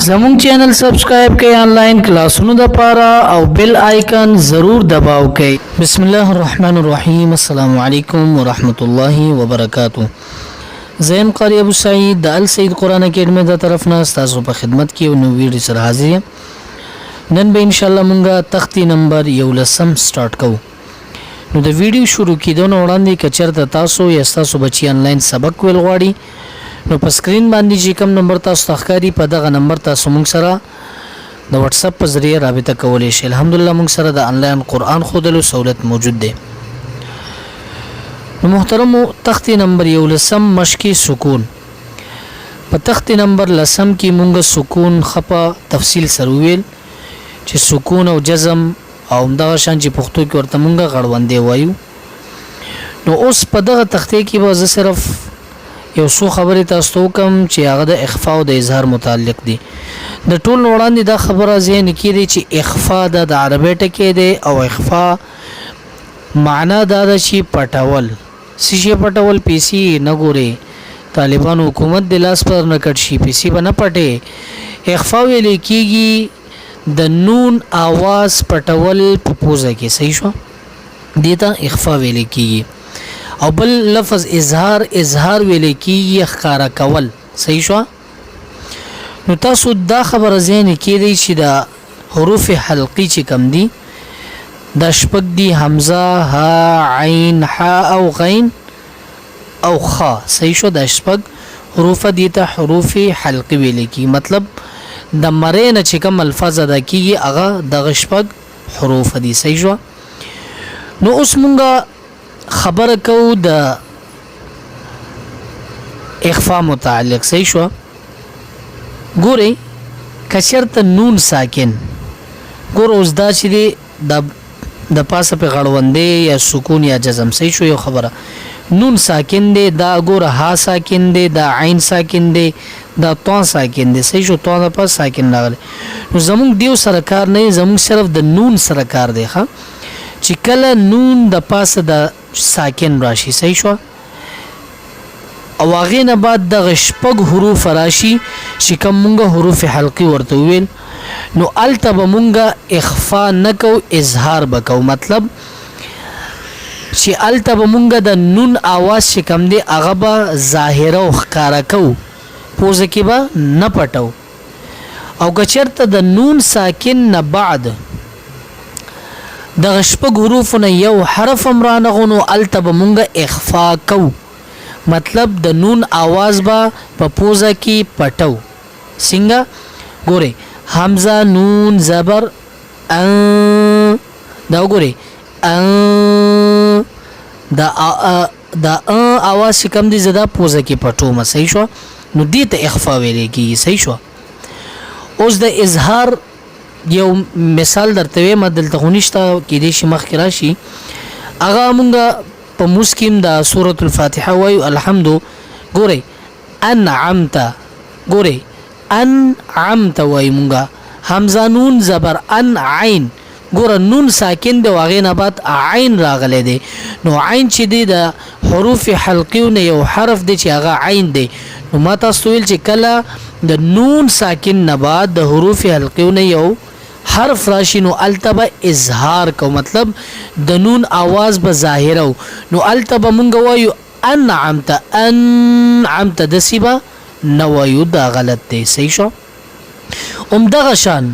زموږ چینل سبسکرایب کړئ آنلاین کلاسونو د پاره او بیل آیکن ضرور دباو کړئ. بسم الله الرحمن الرحیم. السلام علیکم ورحمت الله وبرکاتہ. زم قاری ابو سعید د ال سید قران اکیډمي د طرف نه تاسو په خدمت کې نو ویډیو سره حاضر یم. نن به ان شاء الله مونږه تختی نمبر 11 سٹارټ کوو. نو د ویډیو شروع کیدو نه وړاندې کچرته تاسو یا تاسو بچی آنلاین سبق ویل غواړي نو په سکرین باندې چې کوم نمبر تاسو تخکاری په دغه نمبر تاسو موږ سره د واتس اپ په ذریعہ رابطه کولای شئ. الحمدلله موږ سره د آنلاین قران خودلو سہولت موجود ده. نو محترم تختی نمبر 11 مشکی سکون. په تختی نمبر 10 کې موږ سکون خپه تفصیل سره ویل چې سکون او جزم او دغه شان چې پښتو کې ورته موږ غړوندې وایو. نو اوس په دغه تخته کې به زه صرف یو څو خبرې تاسو کوم چې هغه د اخفاء او د اظهار متعلق دي. د ټول وړاندې دا خبره ذهن کې دي چې اخفاء د عربی ټکی دی او اخفاء معنا دا د شي پټول. سشي پټول پیسي نه ګوري طالبان حکومت د لاس پر نه کټ شي پیسي به نه پټي. اخفاء ویل کېږي د نون आवाज پټول په پوزه کې. صحیح شو دیتا اخفاء ویل کېږي. او بل لفظ اظهار ویل کېږي ښکارا کول. صحیح شو. نو تاسو دا خبره ذهن کې دی چې دا حروف حلقي چې کم دي دا شپږ دي: حمزه، ها، عین، حا او غین او خا. صحیح شو. دا شپږ حروف دي ته حروف حلقي ویل کېږي. مطلب د مرینه چې کوم الفاظ ادا کیږي هغه د شپږ حروف دي. صحیح شو. نو اوس مونږه خبره کو د اخفاء متعلق. صحیح شو. ګوري کچرته نون ساکن ګور اوس دا چې د پاسه په غړوندې یا سکون یا جزم. صحیح شو. یو خبره نون ساکن دی، دا ګور ها ساکن دی، دا عین ساکن دی، دا تو ساکن دی. صحیح شو. تو په ساکن راغلی. نو زموږ دیو سره کار نه، زموږ صرف د نون سره کار دی. ها چې کله نون د پاسه د ساکن راشي. صحیح شو. او هغه نه بعد د شپږ حروف راشي چې کوم مونږه حروف حلقي ورته ویل نو التب مونږه اخفاء نکو اظهار بکو. مطلب چې التب مونږه د نون आवाज چې کم دی هغه به ظاهر او ښکارا کو پوزه کې به نه پټو. او کچرته د نون ساکن نه بعد د شپږ حروف نه یو حرف امرانه غونو التب مونږه اخفاء کو. مطلب د نون आवाज با په پوزه کې پټو. څنګه ګوره حمزه نون زبر ان دا ګوره ان دا आवाज کم دي زدا پوزه کې پټو ما. صحیح شو. نو دې ته اخفاء ویل کېږي. صحیح شو. اوس د اظهار یو مثال درته وایم دلته غونښت کې دې شي مخ کې راشي. اغه مونږه په مسکم د سوره الفاتحه وایو الحمد. ګوره انعمت ګوره انعمت وای مونږه حمزه نون زبر ان عین. ګوره نون ساکن دی واغې نه بعد عین راغلی دی. نو عین چې دی د حروف حلقیونه یو حرف دی چې هغه عین دی. نو ما تاسو ویل چې کله د نون ساکن نه بعد د حروف حلقیونه یو حرف راشي نو التبا اظهار کو. مطلب د نون आवाज به ظاهرو نو التبا مونږ وایو انعمت د سیبا نو وایو دا غلط دی. صحیح شو. دغه شان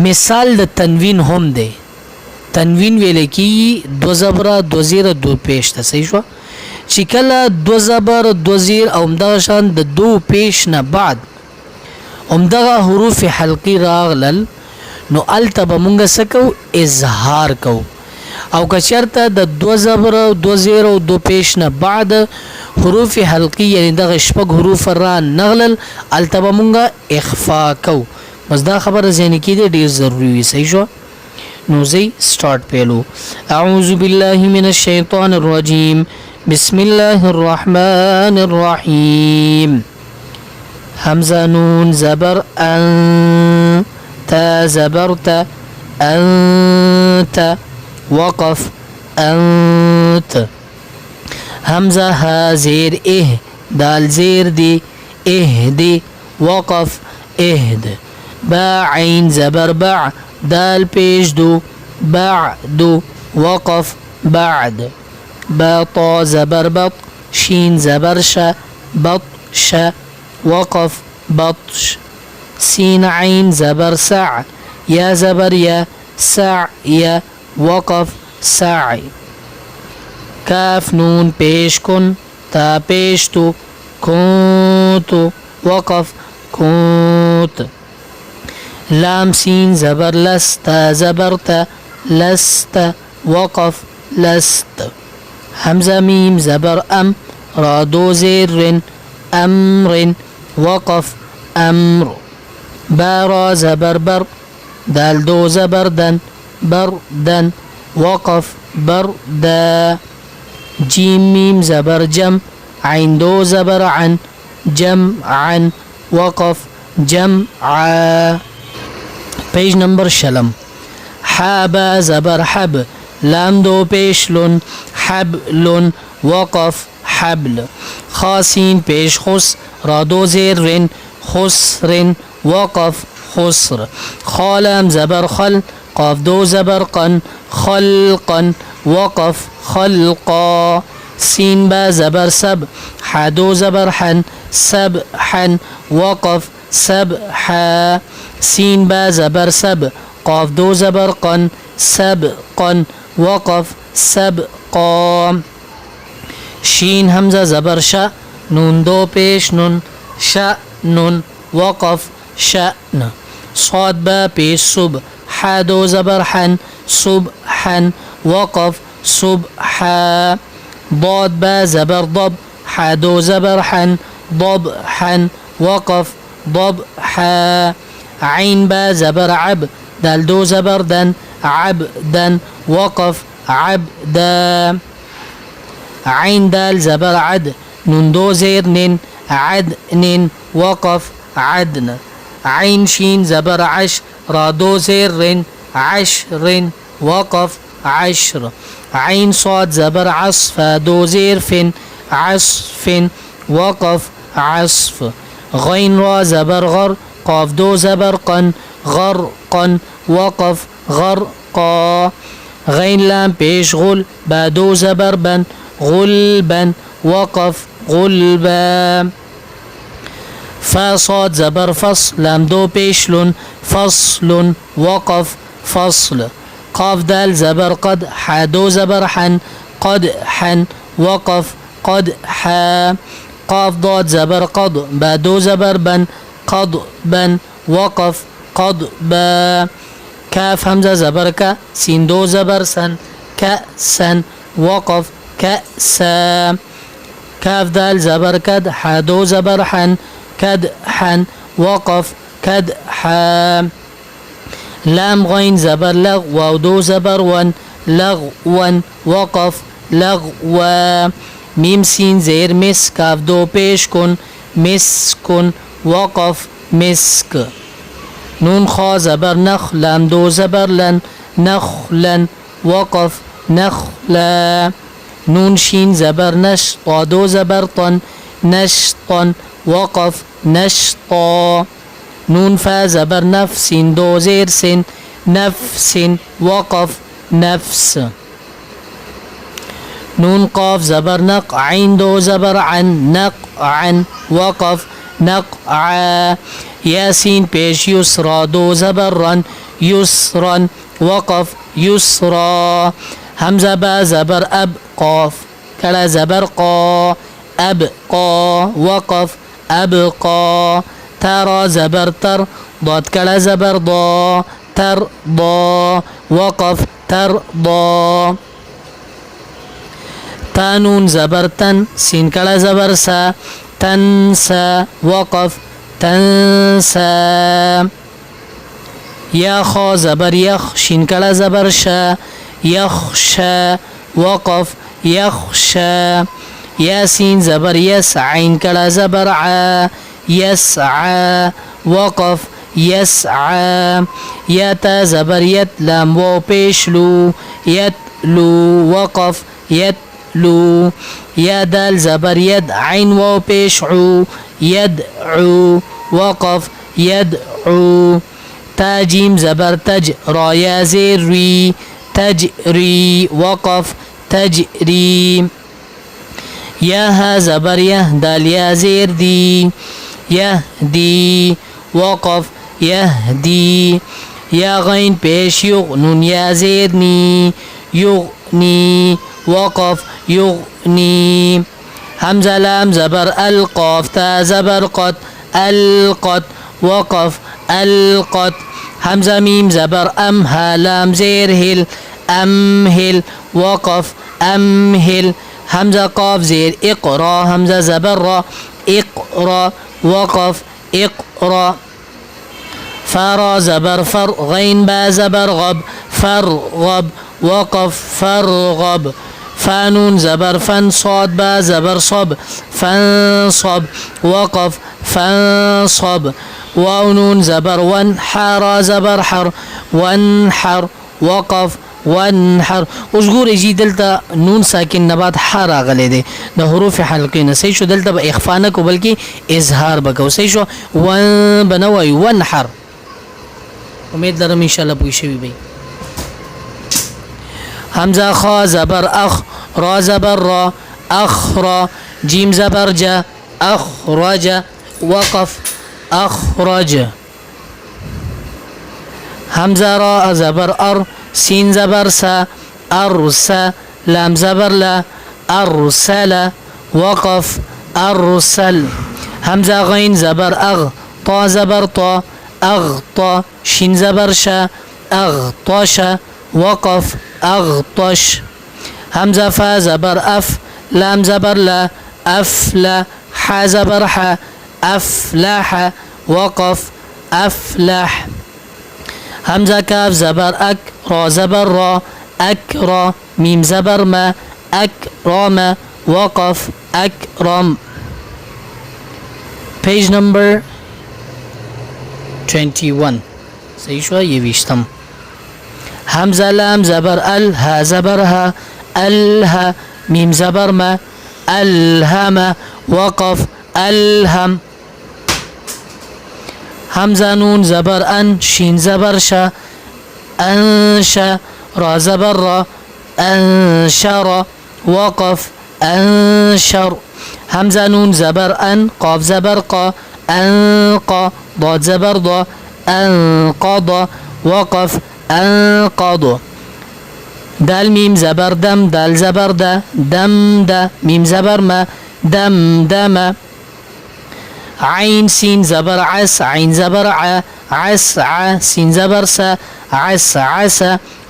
مثال د تنوین هم دی. تنوین ویل کی دو زبر دو زیر دو پیش ته. صحیح شو. چې کله دو زبر دو زیر او دغه شان د دو پیش نه بعد دغه حروف حلقی راغلل نو التب مونږ سکو اظهار کو. او کچرته د دو زبر دو زیر او دو پیش نه بعد حروف حلقی یعنی د شپږ حروف را نغلل التب مونږ اخفاء کو. بس دا خبره ذهن کې ډیر ضروری وي. صحیح شو. نو زی سٹارٹ پیلو. اعوذ بالله من الشیطان الرجیم بسم الله الرحمن الرحیم. حمزه نون زبر ان تا زبرت أنت وقف أنت. همزة ها زير دال زير دي اهدي وقف اهد. با عين زبر بع دال پیش دو بعد وقف بعد با طا زبر بط شين زبر ش بطش وقف بطش سين عين زبر سع يا زبر يا سعي وقف سعي كاف نون پیش کن تا پیش تو كنت وقف كنت لام سين زبر لست زبرت لست وقف لست همزة ميم زبر أم را دو زير أمر وقف أمر بارا زبر بر دال دو زبر دن بردا وقف بردا جيم ميم زبر جم عين دو زبر عن جمعا وقف جمعا پیج نمبر شلم حابا زبر حب لام دو پیش لن حبل وقف حبل خاسين پیش خس را دو زیر رن خسر وقف خسر خالم زبر خل قاف دو زبر قن خلقا وقف خلقا سين با زبر سب حدو زبر حن سبحا وقف سبحا سين با زبر سب قاف دو زبر قن سبقا وقف سبقا شين همزة زبر شا نون دو پیش نون شأن وقف شأن صاد با پیش صب حدو زبر حن صبحا وقف صبحا ضاد با زبر ضب حدو زبر حن ضبحا وقف ضبحا عين با زبر عب دال دو زبر دن عبدا وقف عبدا عين دال زبر عد نون دو زير نن عدن وقف عدن عين شين زبر عش را دو زير عشر وقف عشر عين صاد زبر عصف دو زير فن عصف وقف عصف غين را زبر غر قاف دو زبر قن غرقا وقف غرقا غين لام پیش غل با دو زبر بن غلبا وقف غلبا فصاد زبر فصل لام دو پیش لن فصل وقف فصل قاف دال زبر قد حدو زبر حن قد حن وقف قد حا قاف ضاد زبر قد با دو زبر بن قد بن وقف قد با كاف همزة زبر ك سين دو زبر سن كأسا وقف كأسا كاف دال زبر كد حدو زبر حن كد حن وقف كد حا لام غين زبر لغ واو دو زبر ون لغوا وقف لغوا ميم سين زير مس كاف دو پیش کن مسكن وقف مسك نون خا زبر نخ لام دو زبر لن نخلا وقف نخلا نون شين زبر نش طا دو زبر طن نشطا وقف نشطا نون فا زبر نفس دو زير سن نفس وقف نفس نون قاف زبر نق عين دو زبر عن نقعا وقف نقعا ياسين پیش يسرا دو زبر رن يسرا وقف يسرا همزة با زبر أب قاف كلا زبر قا أبقى وقف أبقى ترى زبر تر ضاد كلا زبر ضا ترضى وقف ترضى تانون زبر تن سين كلا زبر سا تنسى وقف تنسى يا خا زبر يخ شين كلا زبر شا يخشى وقف يخشى ياسين زبر يس عين كلا زبر ع يسعى وقف يسعى يتا زبر يت لام واو پیش لو يتلو وقف يتلو يا دال زبر يد عين واو پیش عو يدعو وقف يدعو تا جيم زبر تج را يا زير ري تجري وقف تجري يا ها زبر يه دال يا زير دي يهدي وقف يهدي يا غين بيش يغنون يا زيرني يغني وقف يغني همزة لام زبر القاف تا زبر قد القد وقف القد همزة ميم زبر أمها لام زير هل أمهل وقف أمهل همزة قاف زير اقرأ همزة زبر را اقرأ وقف اقرأ فرا زبر فر غين با زبر غب فرغب وقف فرغب فانون زبر فن صاد با زبر صب فانصب وقف فانصب واو زبر ون حرا زبر حر وانحر وقف وانحر اوس ګورې جی دلته نون ساکن نه بعد ح راغلی دی د حروف حلقې نه صحیح شو دلته به اخفا نه کو بلکې اظهار به کو صحیح شو ون بنوي ونحر امید لرم ان شاء الله پوه شوي به حمزه خا زبر اخ را زبر را اخرا جيم زبر جا اخرج وقف اخرج حمزه را زبر ار سين زبر سا ارسا لام زبر لا ارسل وقف ارسل همزه غين زبر اغ طا زبر طا اغطى شين زبر شا اغطش وقف اغطش همزه فا زبر اف لام زبر لا افلا ح زبر ح افلح وقف افلح همزه كاف زبر اك را زبر را اكرا ميم زبر ما اكرم وقف اكرم page number 21 صحیح شو یویشتم همزه لام زبر ال ها زبر ها الها ميم زبر ما الهم وقف الهم همزه نون زبر ان شين زبر شا انشا را زبر را انشر وقف انشر همزه نون زبر ان قاف زبر قا انقى ضاد زبر ضا انقض وقف انقض دال ميم زبر دم دال زبر دا دم دا ميم زبر ما دم دم عين سين زبر عس عين زبر ع عس ع سين زبر س عس عس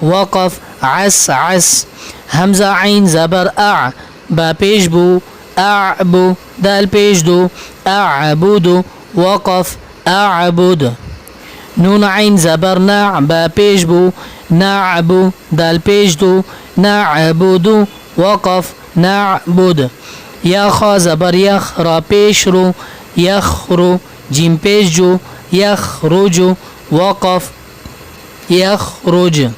وقف عس عس همزة عين زبر أع با پیش بو أعبو دال پیش دو أعبد وقف أعبد نون عين زبر نع با پیش بو نعبو دال پیش دو نعبد وقف نعبد يا خا زبر يخ را پیش رو يخرو جيم پیش جو يخرج وقف يخرج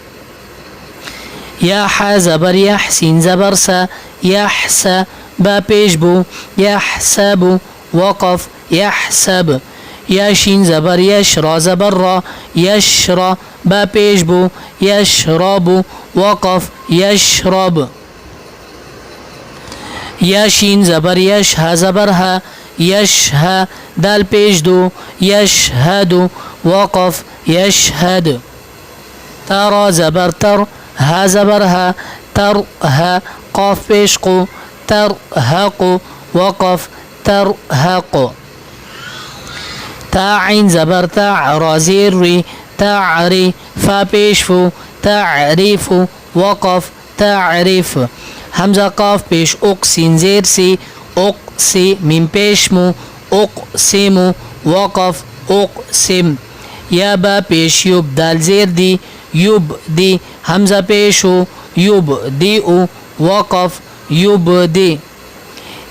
يا ح زبر يح سين زبر سا يحسى با پیش بو يحسب وقف يحسب يا شين زبر يش را زبر را يشرى با پیش بو يشرب وقف يشرب يا شين زبر يش ها زبر ها يشهى دال پیش دو يشهد وقف يشهد ترى زبر تر ها زبر ها ترها قاف پیش قو ترهق وقف ترهق تا عين زبر تع را زير ري تعري فا پیش فو تعرف وقف تعرف همزه قاف پیش اقسين زير سي اقسي ميم پیش مو اقسم وقف اقسم يا با پیش يب دال زير دي يبدي همزه پیشو يبدئ وقف يبدي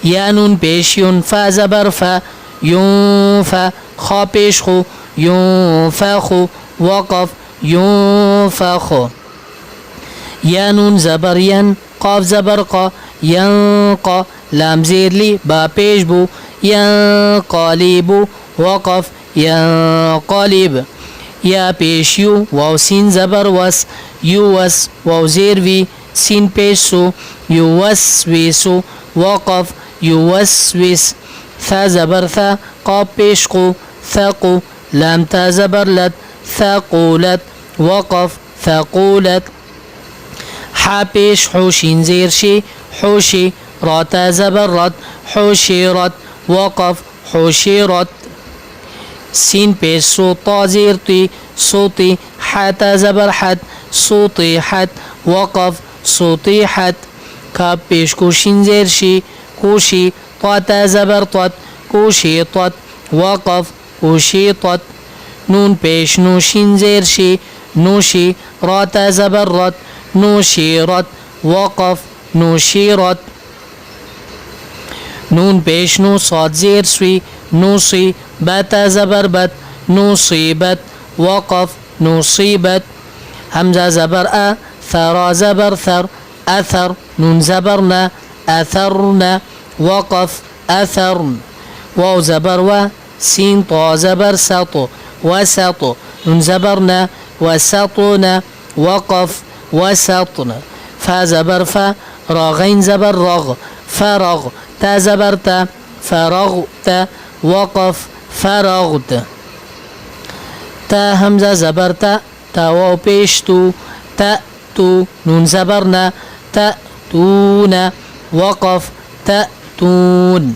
يا نون پیش ينفا زبر فا ينفا خا پیش خو ينفخ وقف ينفخ يا نون زبر ين قاف زبر قا ينقى لام زير لي با پیش بو ينقلب وقف ينقلب یا پیش یو واو سین زبر وس یو وس واو زیر وی سین پیش سو یو وس ویسو وقف یو وس ویس ثا زبر ثا قاب پیش قو ثقو لام تا زبر لت ثقولت وقف ثقولت حا پیش حو شین زیر شی حوشی را تا زبر رد حوشیرت وقف حوشیرت سين پیش سو طا زیر تی صوتي حتا زبر حد صوتي حد وقف صوتي حد کاب پیش کو شین زیر شی کوشی طا تا زبر طد کوشی طد وقف کوشی طد نون پیش نو شین زیر شی نوشی را تا زبر رد نوشیرت وقف نوشیرت نون پیش نو صاد زیر سوی نوصي بات زبر بت نصيبت وقف نصيبت همزة زبر أ ثرى زبر ثر أثر نون زبرنا أثرنا وقف أثرن واو زبر و سين طا زبر سطو وسطو نون زبرنا وسطنا وقف وسطنا فا زبر فا راغين زبر رغ فرغ تا زبر تا فرغت وقف فرغت تا همزة زبرتا تا واو پیشتو تأتو نون زبرنا تأتون وقف تأتون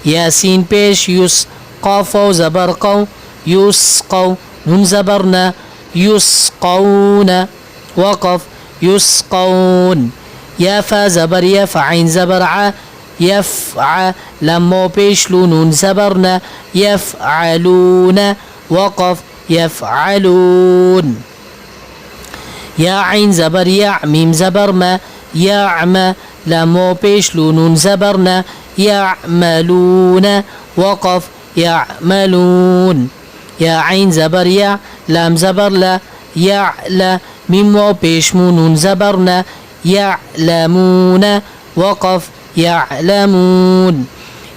ياسين پیش يس قاف و زبر قو يسقو نون زبرنا يسقون وقف يسقون يا فا زبر يا عين زبر ع يفع لما بيشلو نون زبرنا يفعلون وقف يفعلون يا عين زبر يا ميم زبر ما يعمى لما بيشلو نون زبرنا يعملون وقف يعملون يا عين زبر يا لام زبر لا يعلى ميم واو بيشمو نون زبرنا يعلمون وقف يعلمون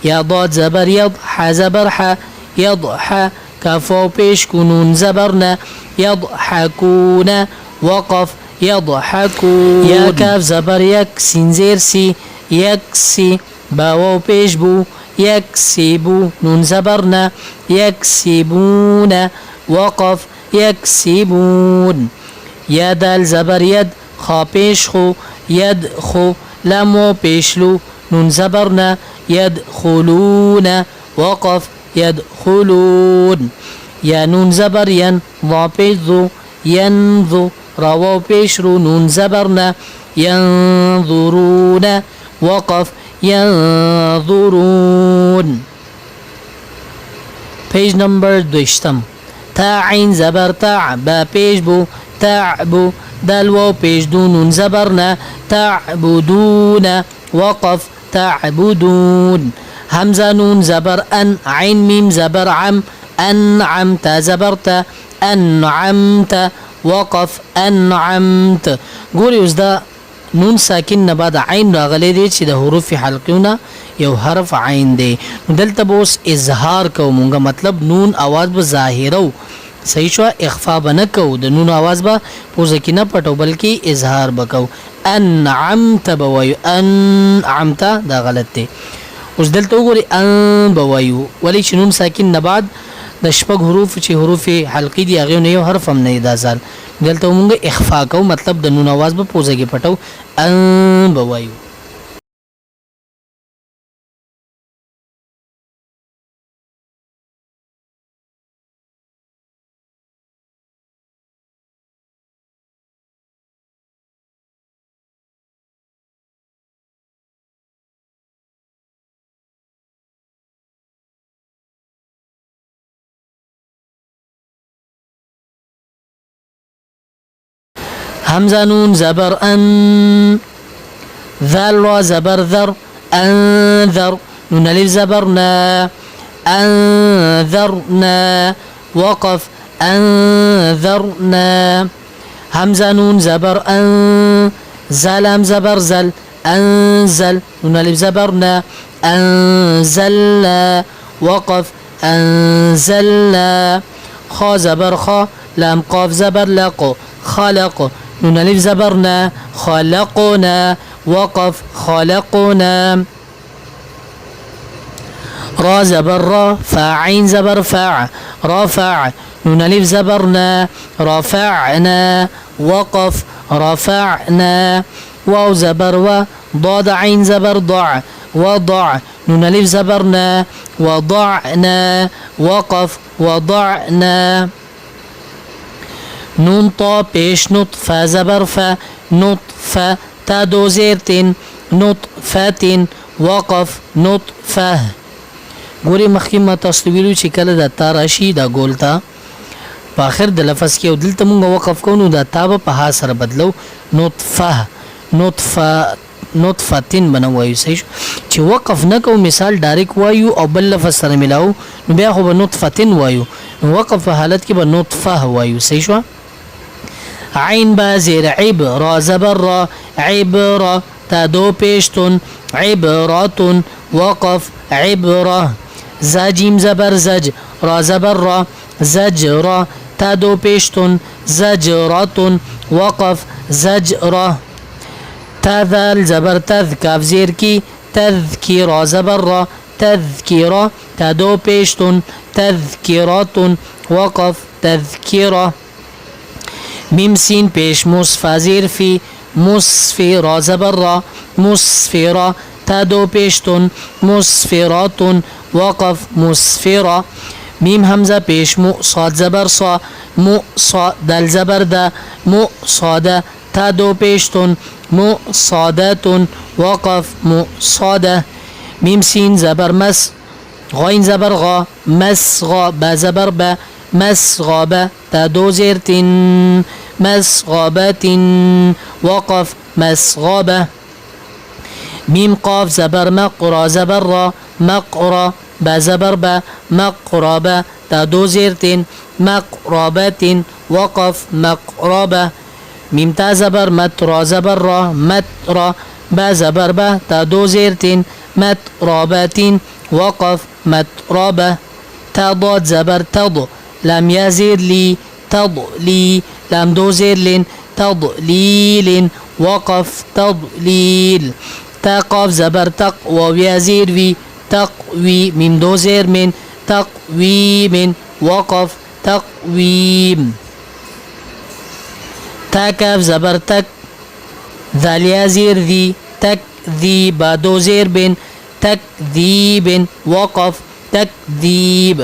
يا ضاد زبر يضحى زبر ح يضحى كفو بيش كنون زبرنا يضحكون وقف يضحكون يا كاف زبر يك سين زير سي يكسي باو بيش بو يكسبو نون زبرنا يكسبون وقف يكسبون يا دال زبر يد خا بيش خو يدخو لامو بيشلو نون زبرنا يدخلون وقف يدخلون يا نون زبر ين ضا بيشذو ينذو راو بيشرو نون زبرنا ينظرون وقف ينظرون page number دوشتم تا عين زبر تع با بيش بو تعبو دلو بيش دو نون زبرنا تعبدون وقف تعبدون همزة نون زبر أن عين ميم زبر عم أنعمت زبرت أنعمت وقف أنعمت قولي اوس دا نون ساکن نه بعد عین راغلی دی چې د حروف حلقونه یو حرف عین دی دلته بوس اظهار کو مونږه مطلب نون आवाज به ظاهرو صحیح شو اخفاء بنه کو د نون आवाज به پوزه کې نه پټو بلکې اظهار بکو انعمت بوایو انعمت دا غلط دی اوس دلته وګوري ان بوایو ولی چې نون ساکن نه بعد د شپږ حروف چې حروف حلقي دي هغه نه یو حرف هم نه دا ځل دلته مونږه اخفاء کو مطلب د نون आवाज به پوزه کې پټو ان بوایو همزة نون زبر أن ذل زبر ذر أنذر نون ألف زبرنا أنذرنا وقف أنذرنا همزة نون زبر أن زلم زبر زل أنزل نون ألف زبرنا أنزلنا وقف أنزلنا خا زبر خا لام قاف زبر لق خلق نون ألف زبرنا خلقنا وقف خلقنا را زبر را فا عين زبر فاع رفع نون ألف زبرنا رفعنا وقف رفعنا واو زبر و ضاد عين زبر ضع وضع نون ألف زبرنا وضعنا وقف وضعنا نون طا پیش نطفة زبر فا نطفة تا دو زیرتين نطفة وقف نطفة ګوري مخکې ما تاسو ویلو چې کله د تا راشي دا ګول تا په اخر د لفظ کې او دلته مونږ وقف کوو دا تا په ها سره بدلو نطفه نطفتين بنوایو صحیح چې وقف نه کوو مثال ډایرک وایو او بل لفظ سره ملاو نو بیا خو به نطفتين وایو نو وقف په حالت کې به نطفه وایو صحیح شو عين با زیر عب را زبر را عبره تا دو پیشتون عبراتون وقف عبره زاجیم زبر زج را زبر را زجرا تا دو پیشتون زجراتون وقف زجرا تذل زبر تذ کاف زیر کی تذکیرا زبر را تذکیرا تا دو پیشتون تذکیراتون وقف تذکیرا میم سین پیش مصفا زیر فی مصفرا زبر را مصفرا تا دو پیشتون مصفراتون وقف مصفرا میم همزه پیش مو صاد زبر صا مو صا دل زبر دا مو صاده تا دو پیشتون مو صادتون وقف مو صاده میم سین زبر مس غاین زبر غا مس غا با زبر با مس غابه تا دو زیرتین مس غابتین وقف مس غابه میم قاف زبر مقرا زبر را مقرا با زبر با مقربه تا دو زیرتین مقربتین وقف مقربه میم تا زبر مترا زبر را مترا با زبر با تا دو زیرتین مترابتین وقف مترابه تا ضاد زبر تض لام یا زیر لی تضلی لام دو زیر لین تضلیل وقف تضلیل تا قاف زبر تق واو یا زیر وی تقوی میم دو زیر من تقویم وقف تقویم تا کاف زبر تک ذال یا زیر ذی تکذیب با دو زیر بن تکذیب وقف تکذیب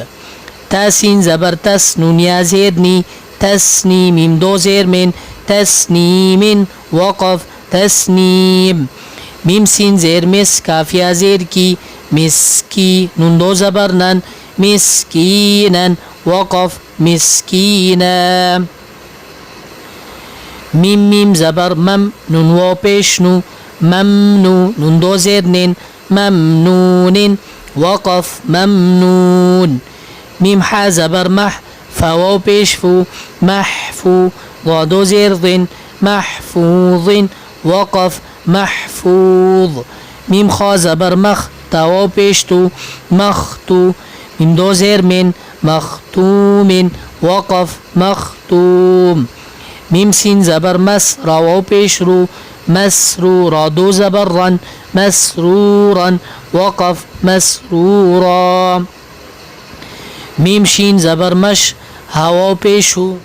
تا سین زبر تس نون یا زیر نی تسنی میم دو زیر من تسنیم وقف تسنیم میم سین زیر مس کاف یا زیر کی مسکی نون دو زبر نن مسکینن وقف مسکینا میم زبر مم نون و پیش نو ممنو نون دو زیر نین ممنون وقف ممنون میم ح زبر مح فواو پیش فو محفو ضا دو زیر ضن محفوظ وقف محفوظ میم خا زبر مخ تاواو پیش تو مختو میم دو زیر من مختوم وقف مختوم میم سین زبر مس راواو پیش رو مسرو را دو زبر رن مسرورا وقف مسرورا میم شین زبر مش هواو پیشو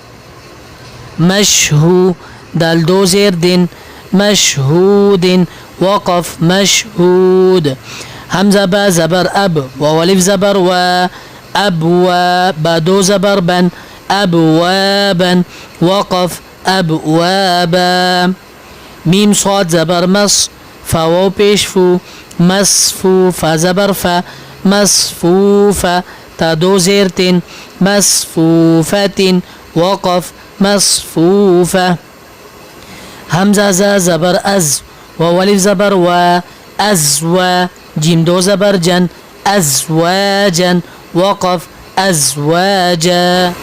مشهو دال دو زیر دین مشهود وقف مشهود همزه با زبر اب و ولف زبر و ابوا با دو زبر بن ابوابا وقف ابوابا میم صاد زبر مس فواو پیش فو مصفو فا زبر فا مصفوفه تا دو زیرتین مصفوفتین وقف مصفوفه همزه ز زبر از و ولف زبر و ازوا جیم دو زبر جن ازواجا وقف ازواجا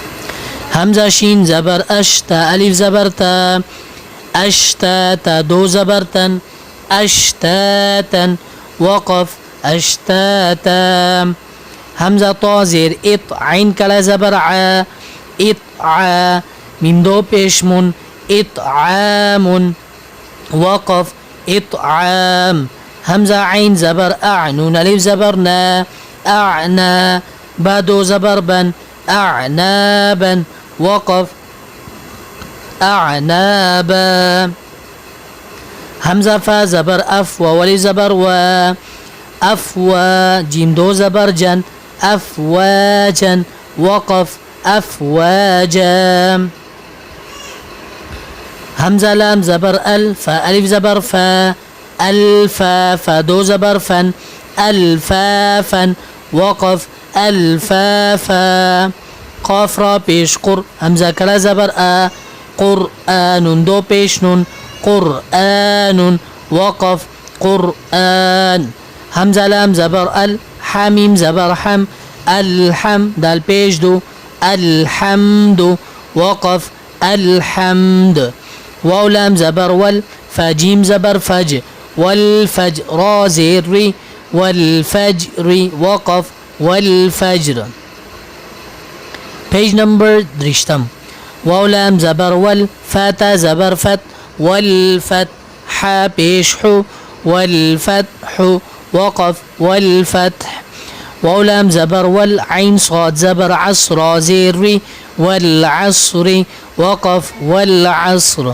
همزه شین زبر اش تا الف زبر تا اشتا تا دو زبرتن اشتاتا وقف اشتاتا همزة طا زير إط عين كلا زبر ع إطعا ميم دو بيشمون إطعام وقف إطعام همزة عين زبر أع نون ألف زبر نا أعنى بادو زبر بن أعنابا وقف أعنابا همزة فا زبر أف وولي زبر و أفوا جيم دو زبر جن أفواجا وقف أفواجا همزة لام زبر ال فا ألف زبر فا الفا فا دو زبر فن الفافا وقف الفافا قاف را پیش قر همزة کلا زبر آ قرآن دو پیش نون قرآن وقف قرآن همزة لام زبر ال حميم زبر حم الحم دال پیش دو الحمد وقف الحمد واو لام زبر وال فجيم زبر فج والفجر را زير ري والفجر وقف والفجر page number درشتم واو لام زبر وال فاتا زبر فت والفتح پیش حو والفتح وقف والفتح واو لام زبر والعين صاد زبر عصر زير ري والعصر وقف والعصر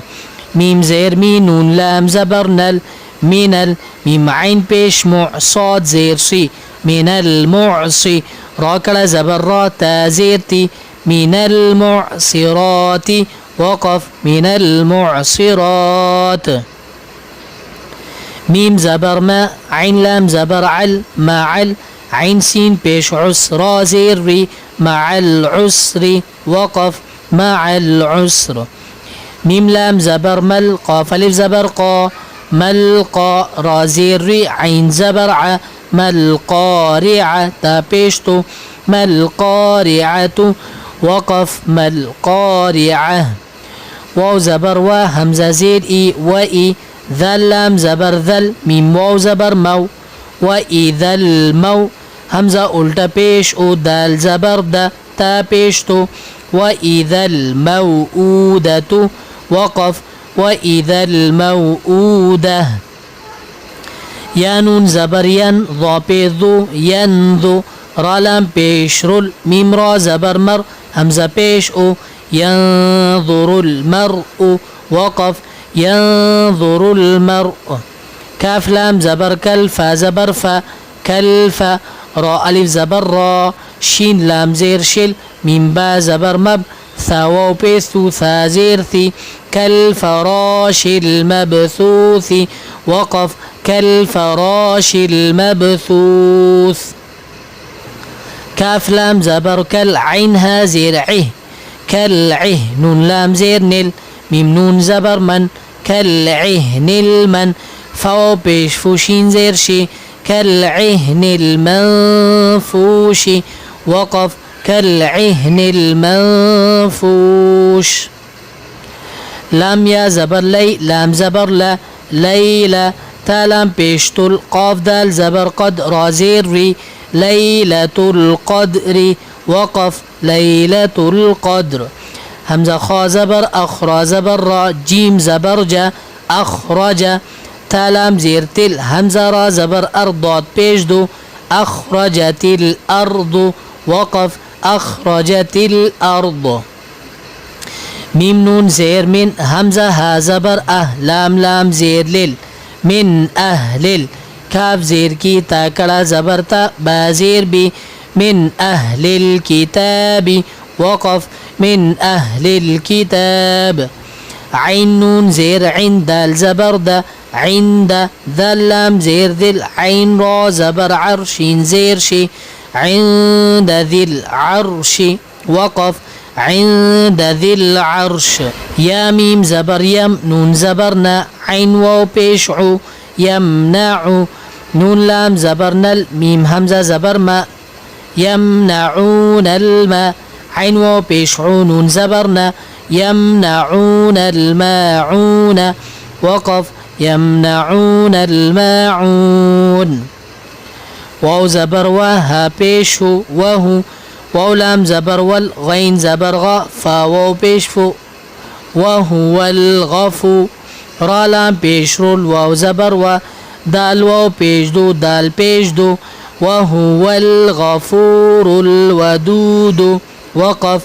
ميم زير مي نون لام زبر نل من ميم عين پیش مع صاد زير سي من المعصي راكلا زبر را تا زير تي من المعصرات وقف من المعصرات ميم زبر ما عين لام زبر عل مع عين سين پیش عسر زير ري مع العسر وقف مع العسر ميم لام زبر مل قاف الف زبر قا ملقا را زير ري عين زبر ع ملقارعة تا پیشتو ملقارعة وقف ملقارعة واو زبر و همزة زير اي و اي ذل لام زبر ذل ميم واو زبر مو وإذا المو همزة التا پیش او دال زبر دا تا پیشتو وإذا الموءودة وقف وإذا الموءودة يا نون زبر ين ضا بيضو ينذو را لام پیش رول ميم را زبر مر همزة پیش او ينظر المرء وقف ينظر المرء كاف لام زبر كل فا زبر فا كلفا را ألف زبر را شين لام زير شل ميم با زبر مب ثا واو بيثو ثا زير ثي كالفراش المبثوث وقف كالفراش المبثوث كاف لام زبر كل عينها زير عه كالعه نون لام زير نل ميم نون زبر من كالعهن المن فاو بيش فوشين زير شي كالعهن المنفوش وقف كالعهن المنفوش لام يا زبر لي لام زبر لا ليلى تا لام بيشتو القاف دال زبر قد را زير ري ليلة القدر وقف ليلة القدر همزة خا زبر أخرى زبر را جيم زبر جا أخرج تالام زير تل همزة را زبر أرضات بيجدو أخرجت الأرض وقف أخرجت الأرض ميم نون زير من همزة ها زبر لام لام زير لل من أهل كاف زير كي تا كلا زبر تا با زير بي من أهل الكتاب وقف من أهل الكتاب عين نون زير عند الزبر دا عند ذا اللام زير ذي العين را زبر عرشين زير شي عند ذي العرش وقف عند ذي العرش يا ميم زبر يم نون زبرنا عين واو بيشعو يمنع نون لام زبرنا ميم همزة زبر ما يمنعون الماء عين واو بيشعو نون زبرنا يمنعون الماعون وقف يمنعون الماعون واو زبر و ها پیش هو وهو واو لام زبر ول غین زبر غ فا واو پیش فو وهو الغفو را لام پیش رول واو زبر و دال واو پیش دو دال پیش دو وهو الغفور الودود وقف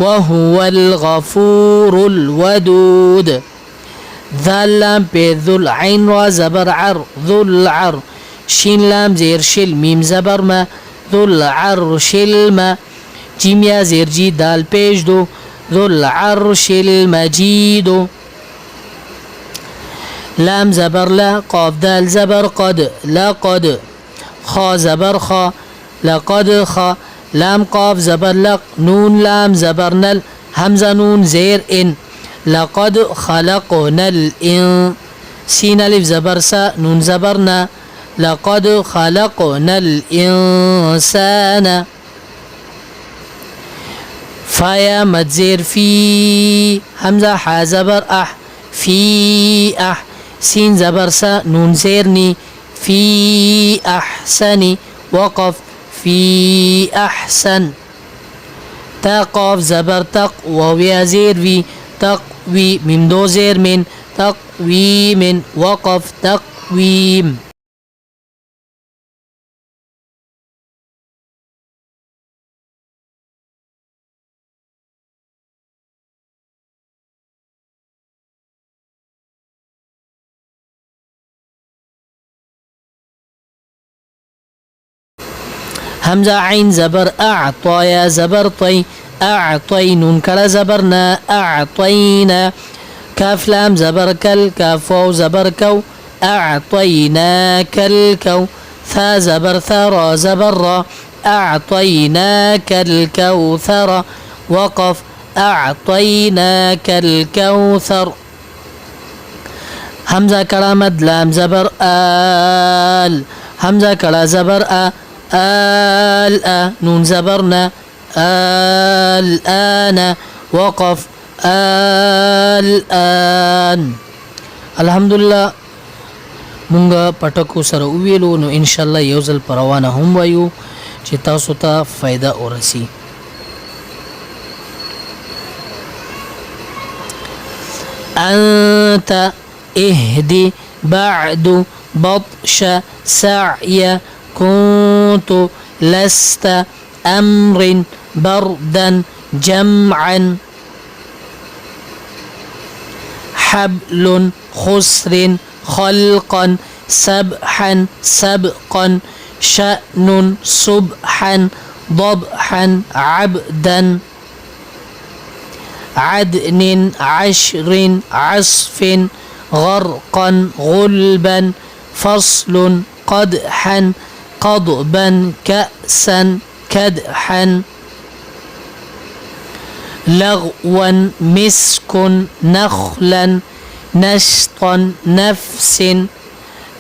وهو الغفور الودود ذا لام پیش ذو العين را زبر عر ذو العر شين لام زير شل ميم زبر ما ذو العرش الما جيم يا زير جي دال پیش دو ذو العرش المجيد لام زبر لا قاف دال زبر قد لقد خا زبر خا لقد خا لام قاف زبر لق نون لام زبر نل همزة نون زير إن لقد خلقنا الإن سين ألف زبر سا نون زبرنا لقد خلقنا الإنسان فايا متزير في همزة حا زبر أح في أح سين زبر سا نون زيرني في أحسن وقف في أحسن تا قاف زبر تق وويا زير في تقوي من دو زير من تقويم وقف تقويم همزة عين زبر أعطى يا زبر طي أعطي نون كلا زبرنا أعطينا كاف لام زبر كل كاف واو زبر كو أعطيناك الكو ثا زبر ثرى زبر را أعطيناك الكوثر وقف أعطيناك الكوثر همزة كلا مد لام زبر آل همزة كلا زبر آل نون زبرنا الآن وقف الآن الحمدلله مونږ پټکو سره ویلو نو ان شاء الله یو ځل پروانه هم وایو چې تاسو ته فائدہ ورسی انت اهدي بعد بطش سعي كنت لست أمر بردا جمعا حبل خسر خلقا سبحا سبقا شأن سبحا ضبحا عبدا عدن عشر عصف غرقا غلبا فصل قدحا قضبا كأسا كدحا لغوا مسك نخلا نشطا نفس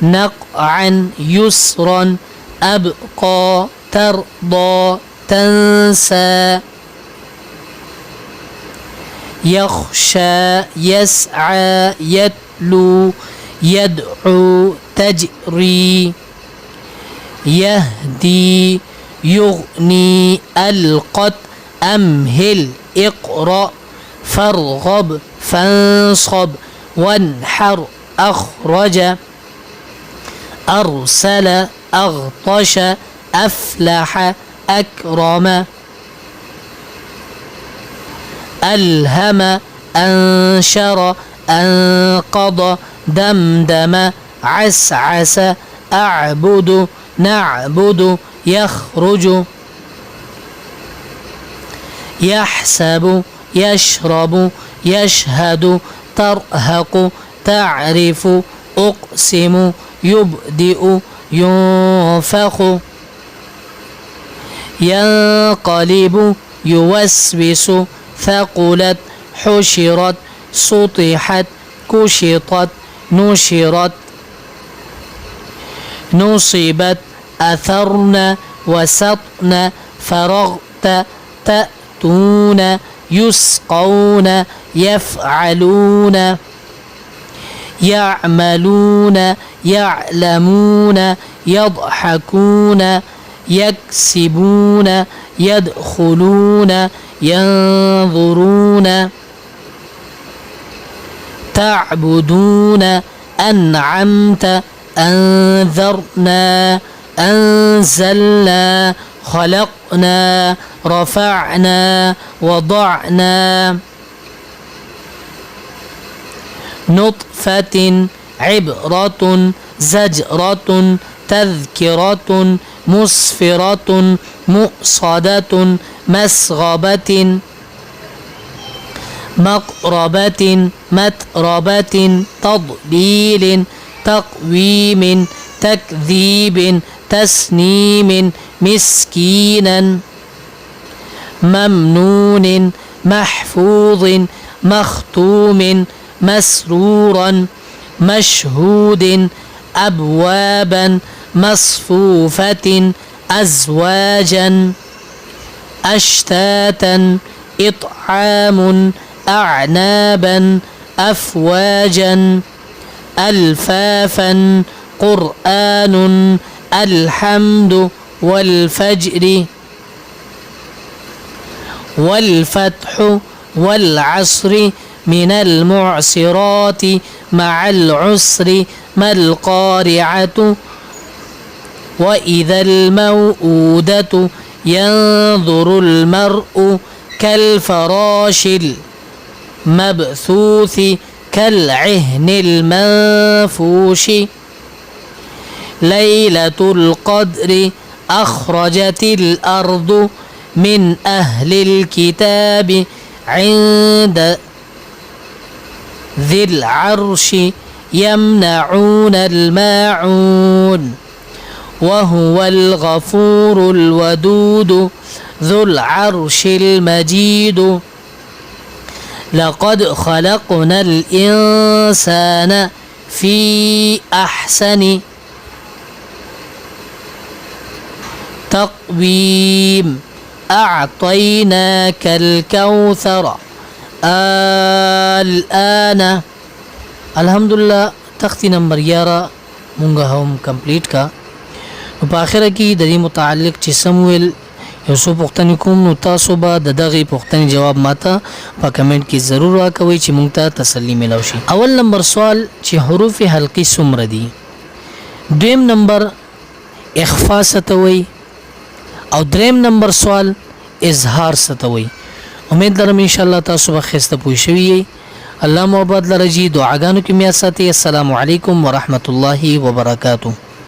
نقعا يسرا أبقى ترضى تنسى يخشى يسعى يتلو يدعو تجري يهدي يغني ألقت أمهل اقرأ فارغب فانصب وانحر أخرج أرسل أغطش أفلح أكرم ألهم أنشر أنقض دمدم عسعس أعبد نعبد يخرج يحسب يشرب يشهد ترهق تعرف أقسم يبدئ ينفخ ينقلب يوسوس ثقلت حشرت سطحت كشطت نشرت نصبت أثرن وسطن فرغت تأتون يسقون يفعلون يعملون يعلمون يضحكون يكسبون يدخلون ينظرون تعبدون أنعمت أنذرنا أنزلنا خلقنا رفعنا وضعنا نطفة عبرة زجرة تذكرة مسفرة مؤصدة مسغبة مقربة متربة تضليل تقويم تكذيب تسنيم مسكينا ممنون محفوظ مختوم مسرورا مشهود أبوابا مصفوفة أزواجا أشتاتا إطعام أعنابا أفواجا ألفافا قرآن الحمد والفجر والفتح والعصر من المعسرات مع العسر ما القارعة وإذا الموءودة ينظر المرء كالفراش المبثوث كالعهن المنفوش ليلة القدر أخرجت الأرض من أهل الكتاب عند ذي العرش يمنعون الماعون وهو الغفور الودود ذو العرش المجيد لقد خلقنا الإنسان في أحسن تقويم أعطيناك الكوثر الآن الحمدلله تختی نمبر 11 مونږه هم کمپلیټ کا نو په اخره کې د دې متعلق چې سمویل یو څو پوښتنې کوم نو تاسو به د دغه پوښتنې جواب ماته په کمنټ کې ضرور راکوئ چې مونږ ته تسلی ملو شي. اول نمبر سوال چې حروف حلقي څومره دي، دویم نمبر اخفاء ستوي، او دریم نمبر سوال اظهار ستوي. امید لرم ان شاء الله تاسو به خسته پوه شوي. الله محبت لرجی دعاګانو کې میا ساتي. السلام علیکم ورحمت الله وبرکاته.